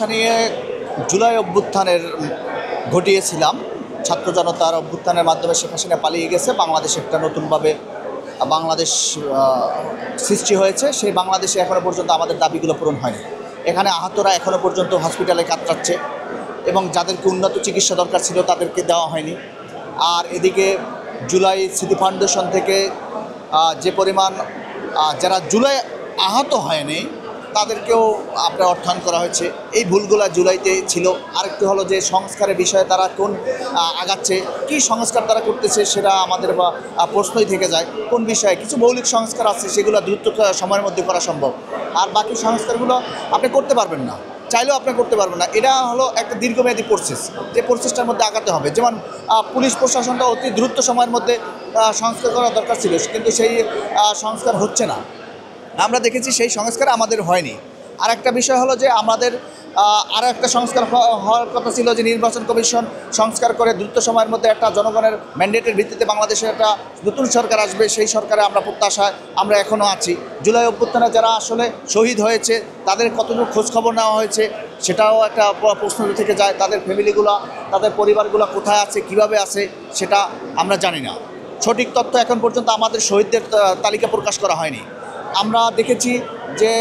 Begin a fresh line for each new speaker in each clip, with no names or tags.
নিয়ে জুলাই অভ্যুত্থানের ঘটিয়েছিলাম। ছাত্র জনতার অভ্যুত্থানের মাধ্যমে শেখ হাসিনা পালিয়ে গেছে, বাংলাদেশে একটা নতুনভাবে বাংলাদেশ সৃষ্টি হয়েছে। সেই বাংলাদেশে এখনও পর্যন্ত আমাদের দাবিগুলো পূরণ হয়নি। এখানে আহতরা এখনও পর্যন্ত হসপিটালে কাতরাচ্ছে এবং যাদেরকে উন্নত চিকিৎসা দরকার ছিল তাদেরকে দেওয়া হয়নি। আর এদিকে জুলাই স্মৃতি ফাউন্ডেশন থেকে যে পরিমাণ যারা জুলাই আহত হয়নি তাদেরকেও আপনার অর্থায়ন করা হয়েছে। এই ভুলগুলো জুলাইতে ছিল। আরেকটি হলো যে সংস্কারের বিষয়ে তারা কোন আগাচ্ছে, কি সংস্কার তারা করতেছে সেটা আমাদের প্রশ্নই থেকে যায়। কোন বিষয়ে কিছু মৌলিক সংস্কার আছে সেগুলো দ্রুত সময়ের মধ্যে করা সম্ভব, আর বাকি সংস্কারগুলো আপনি করতে পারবেন না, চাইলেও আপনি করতে পারবেন না। এটা হলো একটা দীর্ঘমেয়াদী প্রসেস, যে প্রসেসটার মধ্যে আগাতে হবে। যেমন পুলিশ প্রশাসনটা অতি দ্রুত সময়ের মধ্যে সংস্কার করা দরকার ছিল, কিন্তু সেই সংস্কার হচ্ছে না। আমরা দেখেছি সেই সংস্কার আমাদের হয়নি। আর একটা বিষয় হলো যে আমাদের আরও একটা সংস্কার হওয়ার কথা ছিল, যে নির্বাচন কমিশন সংস্কার করে দ্রুত সময়ের মধ্যে একটা জনগণের ম্যান্ডেটের ভিত্তিতে বাংলাদেশে একটা নতুন সরকার আসবে। সেই সরকারে আমরা প্রত্যাশায় আমরা এখনও আছি। জুলাই অভ্যুত্থানে যারা আসলে শহীদ হয়েছে তাদের কতটুকু খোঁজখবর নেওয়া হয়েছে সেটাও একটা প্রশ্ন থেকে যায়। তাদের ফ্যামিলিগুলো, তাদের পরিবারগুলো কোথায় আছে, কিভাবে আছে সেটা আমরা জানি না। সঠিক তথ্য এখন পর্যন্ত আমাদের শহীদদের তালিকা প্রকাশ করা হয়নি। আমরা দেখেছি যে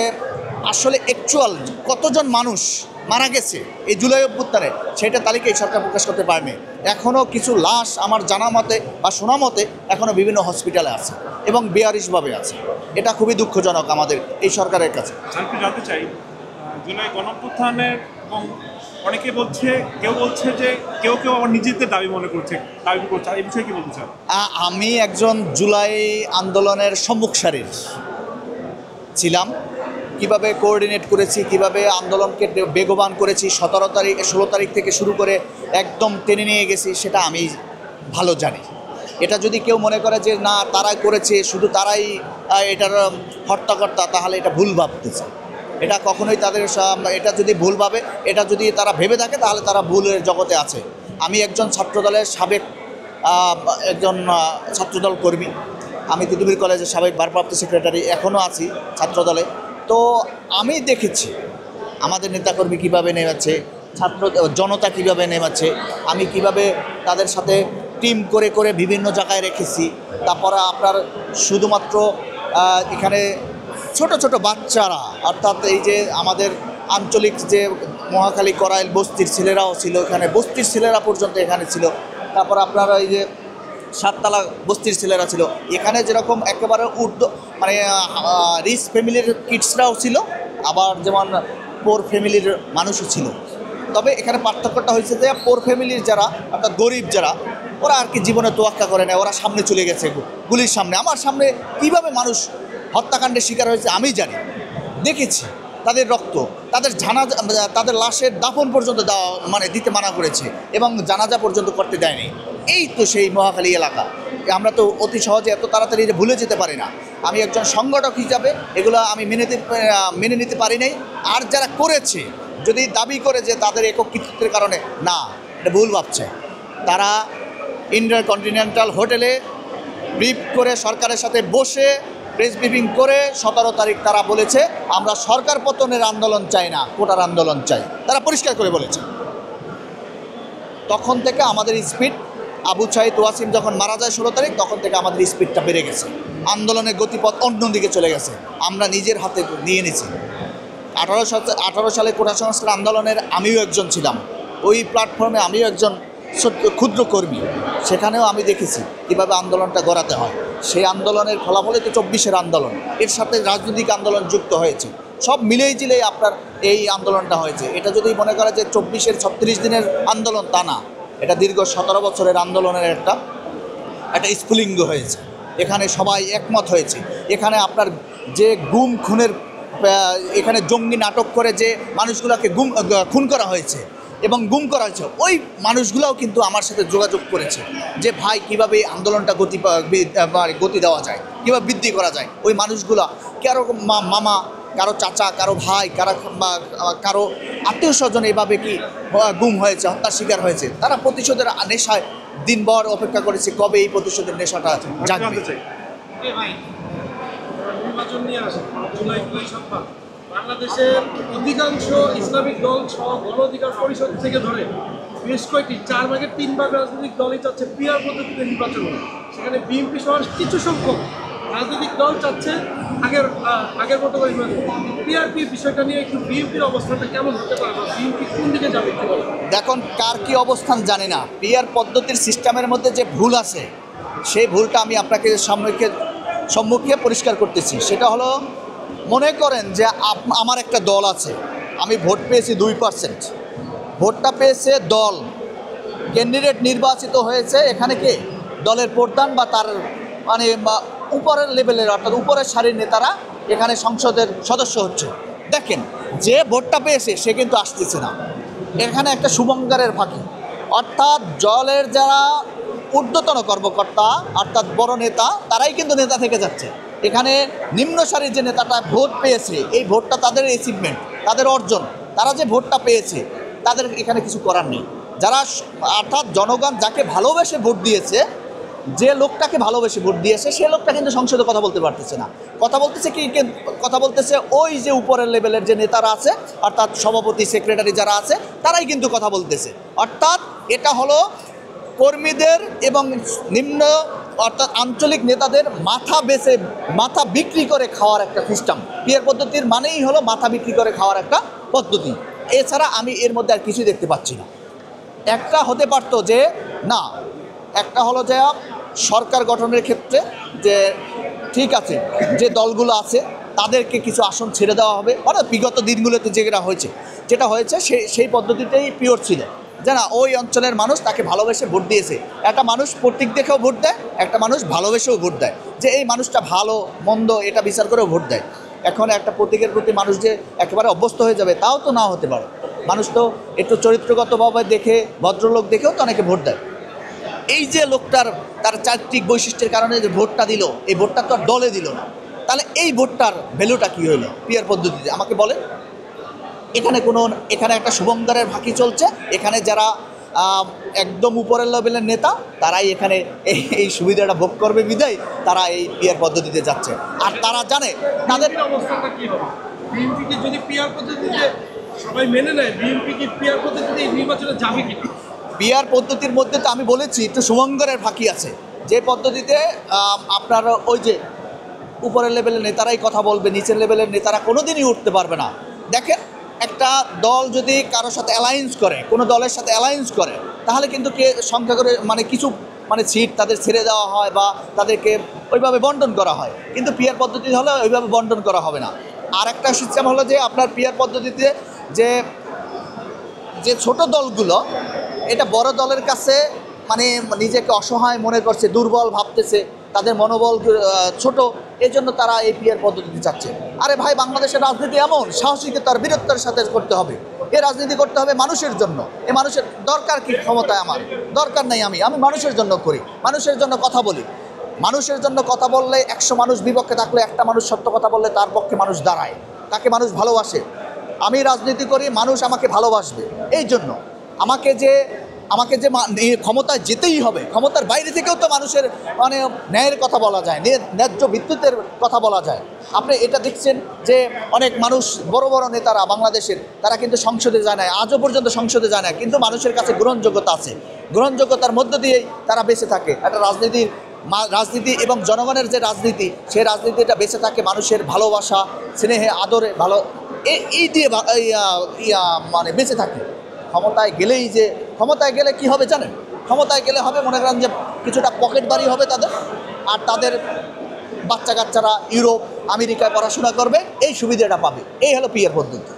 আসলে অ্যাকচুয়াল কতজন মানুষ মারা গেছে এই জুলাই অভ্যুত্থানে সেটা তালিকা এই সরকার প্রকাশ করতে পারেনি। এখনও কিছু লাশ আমার জানা মতে বা শোনা মতে এখনও বিভিন্ন হসপিটালে আছে এবং বেয়ারিশভাবে আছে। এটা খুবই দুঃখজনক আমাদের এই সরকারের কাছে।
আমি জানতে চাই, জুলাই গণঅভ্যুত্থানের এবং অনেকে বলছে, কেউ বলছে যে কেউ আবার নিজেদের দাবি করছে, এই বিষয়ে কি বলতে চান?
আমি একজন জুলাই আন্দোলনের সম্মুখ সারির ছিলাম। কিভাবে কোঅর্ডিনেট করেছি, কিভাবে আন্দোলনকে বেগবান করেছি, 16 তারিখ থেকে শুরু করে একদম টেনে নিয়ে গেছি, সেটা আমি ভালো জানি। এটা যদি কেউ মনে করে যে না তারাই করেছে, শুধু তারাই এটার হর্তাকর্তা, তাহলে এটা ভুল ভাবতেছে। এটা কখনোই তাদের এটা যদি ভুল ভাবে, এটা যদি তারা ভেবে থাকে তাহলে তারা ভুলের জগতে আছে। আমি একজন ছাত্রদলের সাবেক একজন ছাত্রদল কর্মী। আমি তিতুমির কলেজের সাবেক ভারপ্রাপ্ত সেক্রেটারি, এখনও আছি ছাত্রদলে। তো আমি দেখেছি আমাদের নেতাকর্মী কীভাবে নেমেছে, ছাত্র জনতা কীভাবে নেমেছে, আমি কিভাবে তাদের সাথে টিম করে করে বিভিন্ন জায়গায় রেখেছি। তারপরে আপনার শুধুমাত্র এখানে ছোট ছোট বাচ্চারা, অর্থাৎ এই যে আমাদের আঞ্চলিক যে মহাখালী করাইল বস্তির ছেলেরাও ছিল, এখানে বস্তির ছেলেরা পর্যন্ত এখানে ছিল। তারপর আপনারা এই যে সাততলা বস্তির ছেলেরা ছিল এখানে, যেরকম একেবারে মানে রিচ ফ্যামিলির কিডসরাও ছিল, আবার যেমন পোর ফ্যামিলির মানুষও ছিল। তবে এখানে পার্থক্যটা হয়েছে যে পোর ফ্যামিলির যারা, অর্থাৎ গরিব যারা, ওরা আর কি জীবনে তোয়াক্কা করে না, ওরা সামনে চলে গেছে গুলির সামনে। আমার সামনে কিভাবে মানুষ হত্যাকাণ্ডের শিকার হয়েছে আমি জানি, দেখেছি। তাদের রক্ত, তাদের তাদের লাশের দাফন পর্যন্ত দিতে মানা করেছে এবং জানাজা পর্যন্ত করতে দেয়নি। এই তো সেই মহাখালী এলাকা। আমরা তো অতি সহজে এত তাড়াতাড়ি ভুলে যেতে পারি না। আমি একজন সংগঠক হিসাবে এগুলো আমি মেনে নিতে পারি নাই। আর যারা করেছে, যদি দাবি করে যে তাদের একক কৃতিত্বের কারণে, না, এটা ভুল ভাবছে। তারা ইন্টারকন্টিনেন্টাল হোটেলে ব্রিফ করে সরকারের সাথে বসে প্রেস ব্রিফিং করে 17 তারিখ তারা বলেছে আমরা সরকার পতনের আন্দোলন চাই না, কোটার আন্দোলন চাই। তারা পরিষ্কার করে বলেছে। তখন থেকে আমাদের স্পিড, আবু সাঈদ ওয়াসিম যখন মারা যায় 16 তারিখ, তখন থেকে আমাদের স্পিডটা বেড়ে গেছে, আন্দোলনের গতিপথ অন্যদিকে চলে গেছে। আমরা নিজের হাতে নিয়ে নিয়েছি। 18 সালে কোটা সংস্কার আন্দোলনের আমিও একজন ছিলাম। ওই প্ল্যাটফর্মে আমিও একজন ক্ষুদ্র কর্মী। সেখানেও আমি দেখেছি কীভাবে আন্দোলনটা গড়াতে হয়। সেই আন্দোলনের ফলাফলই তো 24-এর আন্দোলন, এর সাথে রাজনৈতিক আন্দোলন যুক্ত হয়েছে। সব মিলেই জিলেই আপনার এই আন্দোলনটা হয়েছে। এটা যদি মনে করা যে 24-এর 36 দিনের আন্দোলন, তা না, এটা দীর্ঘ 17 বছরের আন্দোলনের একটা স্ফুলিঙ্গ হয়েছে। এখানে সবাই একমত হয়েছে। এখানে আপনার যে গুম খুনের, এখানে জঙ্গি নাটক করে যে মানুষগুলোকে খুন করা হয়েছে এবং গুম করা হয়েছে, ওই মানুষগুলোও কিন্তু আমার সাথে যোগাযোগ করেছে যে ভাই কীভাবে আন্দোলনটা গতি দেওয়া যায়, কীভাবে বৃদ্ধি করা যায়। ওই মানুষগুলো কারো মামা, কারো চাচা, কারো ভাই, কারো আত্মীয় স্বজন এভাবে কি গুম হয়েছে, হত্যার শিকার হয়েছে। তারা প্রতিশোধের নেশায় দিনভর অপেক্ষা করেছে কবে এই প্রতিশোধের নেশাটা জাগবে।
বাংলাদেশের অধিকাংশ ইসলামিক দল সহ গণ অধিকার পরিষদ থেকে ধরে বেশ কয়েকটি 4 ভাগের 3 ভাগ রাজনৈতিক দলই চাচ্ছে পিআর পদ্ধতিতে নির্বাচন হবে। সেখানে বিএনপি সহ কিছু সংখ্যক রাজনৈতিক দল চাচ্ছে আগের মতো করে পিআরপি বিষয়টা নিয়ে একটু বিএনপির অবস্থানটা কেমন হতে পারে বা বিএনপি কোন দিকে যাবে একটু বলেন।
দেখুন, কার কি অবস্থান জানি না। পিআর পদ্ধতির সিস্টেমের মধ্যে যে ভুল আছে সেই ভুলটা আমি আপনাকে সম্মুখে পরিষ্কার করতেছি। সেটা হলো, মনে করেন যে আমার একটা দল আছে, আমি ভোট পেয়েছি 2%, ভোটটা পেয়েছে দল, ক্যান্ডিডেট নির্বাচিত হয়েছে এখানে কে, দলের প্রধান বা তার মানে উপরের লেভেলের অর্থাৎ উপরের সারির নেতারা এখানে সংসদের সদস্য হচ্ছে। দেখেন, যে ভোটটা পেয়েছে সে কিন্তু আসতেছে না, এখানে একটা শুভঙ্করের ফাঁকি। অর্থাৎ দলের যারা ঊর্ধ্বতন কর্মকর্তা অর্থাৎ বড় নেতা, তারাই কিন্তু নেতা থেকে যাচ্ছে। এখানে নিম্ন সারির যে নেতাটা ভোট পেয়েছে, এই ভোটটা তাদের অ্যাচিভমেন্ট, তাদের অর্জন, তারা যে ভোটটা পেয়েছে তাদের এখানে কিছু করার নেই। যারা অর্থাৎ জনগণ যাকে ভালোবেসে ভোট দিয়েছে, যে লোকটাকে ভালোবেসে ভোট দিয়েছে সে লোকটা কিন্তু সংসদে কথা বলতে পারতেছে না। কথা বলতেছে কি, কথা বলতেছে ওই যে উপরের লেভেলের যে নেতারা আছে অর্থাৎ সভাপতি সেক্রেটারি যারা আছে তারাই কিন্তু কথা বলতেছে। অর্থাৎ এটা হলো কর্মীদের এবং নিম্ন অর্থাৎ আঞ্চলিক নেতাদের মাথা বিক্রি করে খাওয়ার একটা সিস্টেম। পিআর পদ্ধতির মানেই হলো মাথা বিক্রি করে খাওয়ার একটা পদ্ধতি। এছাড়া আমি এর মধ্যে আর কিছুই দেখতে পাচ্ছি না। একটা হতে পারতো যে না, একটা হলো যে সরকার গঠনের ক্ষেত্রে যে ঠিক আছে, যে দলগুলো আছে তাদেরকে কিছু আসন ছেড়ে দেওয়া হবে, অর্থাৎ বিগত দিনগুলোতে যেটা হয়েছে সেই পদ্ধতিতেই পিওর ছিল যে না, ওই অঞ্চলের মানুষ তাকে ভালোবেসে ভোট দিয়েছে। একটা মানুষ প্রতীক দেখেও ভোট দেয়, একটা মানুষ ভালোবেসেও ভোট দেয়, যে এই মানুষটা ভালো মন্দ এটা বিচার করেও ভোট দেয়। এখন একটা প্রতীকের প্রতি মানুষ যে একেবারে অভ্যস্ত হয়ে যাবে তাও তো না হতে পারে। মানুষ তো একটু চরিত্রগতভাবে দেখে, ভদ্রলোক দেখেও তো অনেকে ভোট দেয়। এই যে লোকটার তার চারিত্রিক বৈশিষ্ট্যের কারণে যে ভোটটা দিল, এই ভোটটা তো আর দলে দিল না, তাহলে এই ভোটটার ভ্যালুটা কী হইল পিআর পদ্ধতিতে আমাকে বলেন। এখানে একটা শুভঙ্করের ফাঁকি চলছে। এখানে যারা একদম উপরের লেভেলের নেতা তারাই এখানে এই সুবিধাটা ভোগ করবে বিদায় তারা এই পিআর পদ্ধতিতে যাচ্ছে। আর তারা জানে তাদের
অবস্থাটা কী হবে। বিএনপি কি যদি পিআর পদ্ধতিতে সবাই মেনে নেয়, বিএনপি কি পিআর পদ্ধতিতে নির্বাচনে যাবে কি?
পিআর পদ্ধতির মধ্যে তো আমি বলেছি একটু শুভঙ্করের ফাঁকি আছে, যে পদ্ধতিতে আপনার ওই যে উপরের লেভেলের নেতারাই কথা বলবে, নিচের লেভেলের নেতারা কোনো দিনই উঠতে পারবে না। দেখেন, একটা দল যদি কারোর সাথে অ্যালায়েন্স করে, কোনো দলের সাথে অ্যালায়েন্স করে, তাহলে কিন্তু সংখ্যা করে কিছু সিট তাদের ছেড়ে দেওয়া হয় বা তাদেরকে ওইভাবে বন্টন করা হয়। কিন্তু পিআর পদ্ধতি হলে ওইভাবে বন্টন করা হবে না। আর একটা সিস্টেম হলো যে আপনার পিআর পদ্ধতিতে যে ছোট দলগুলো এটা বড় দলের কাছে নিজেকে অসহায় মনে করছে, দুর্বল ভাবতেছে, তাদের মনোবল ছোট, এই জন্য তারা এই পিআর পদ্ধতিতে যাচ্ছে। আরে ভাই, বাংলাদেশের রাজনীতি এমন সাহসিকতার বীরত্বের সাথে করতে হবে। এই রাজনীতি করতে হবে মানুষের জন্য। এই মানুষের দরকার কি ক্ষমতায়? আমার দরকার নেই। আমি মানুষের জন্য করি, মানুষের জন্য কথা বলি। মানুষের জন্য কথা বললে 100 মানুষ বিপক্ষে থাকলে একটা মানুষ সত্য কথা বললে তার পক্ষে মানুষ দাঁড়ায়, তাকে মানুষ ভালোবাসে। আমি রাজনীতি করি, মানুষ আমাকে ভালোবাসবে। এই জন্য আমাকে যে ক্ষমতায় যেতেই হবে, ক্ষমতার বাইরে থেকেও তো মানুষের ন্যায়ের কথা বলা যায়, ন্যায্য বিদ্যুতের কথা বলা যায়। আপনি এটা দেখছেন যে অনেক মানুষ, বড় বড় নেতারা বাংলাদেশের, তারা কিন্তু সংসদে যায় না, আজও পর্যন্ত সংসদে যায় না, কিন্তু মানুষের কাছে গ্রহণযোগ্যতা আছে। গ্রহণযোগ্যতার মধ্য দিয়েই তারা বেঁচে থাকে। একটা রাজনীতি এবং জনগণের যে রাজনীতি, সেই রাজনীতিটা বেঁচে থাকে মানুষের ভালোবাসা, স্নেহে, আদরে, ভালো এই দিয়ে বেঁচে থাকে। ক্ষমতায় গেলে কি হবে জানেন? ক্ষমতায় গেলে হবে, মনে করেন যে কিছুটা পকেট বাড়ি হবে তাদের, আর তাদের বাচ্চা কাচ্চারা ইউরোপ আমেরিকায় পড়াশোনা করবে, এই সুবিধাটা পাবে। এই হলো পিআর পদ্ধতি।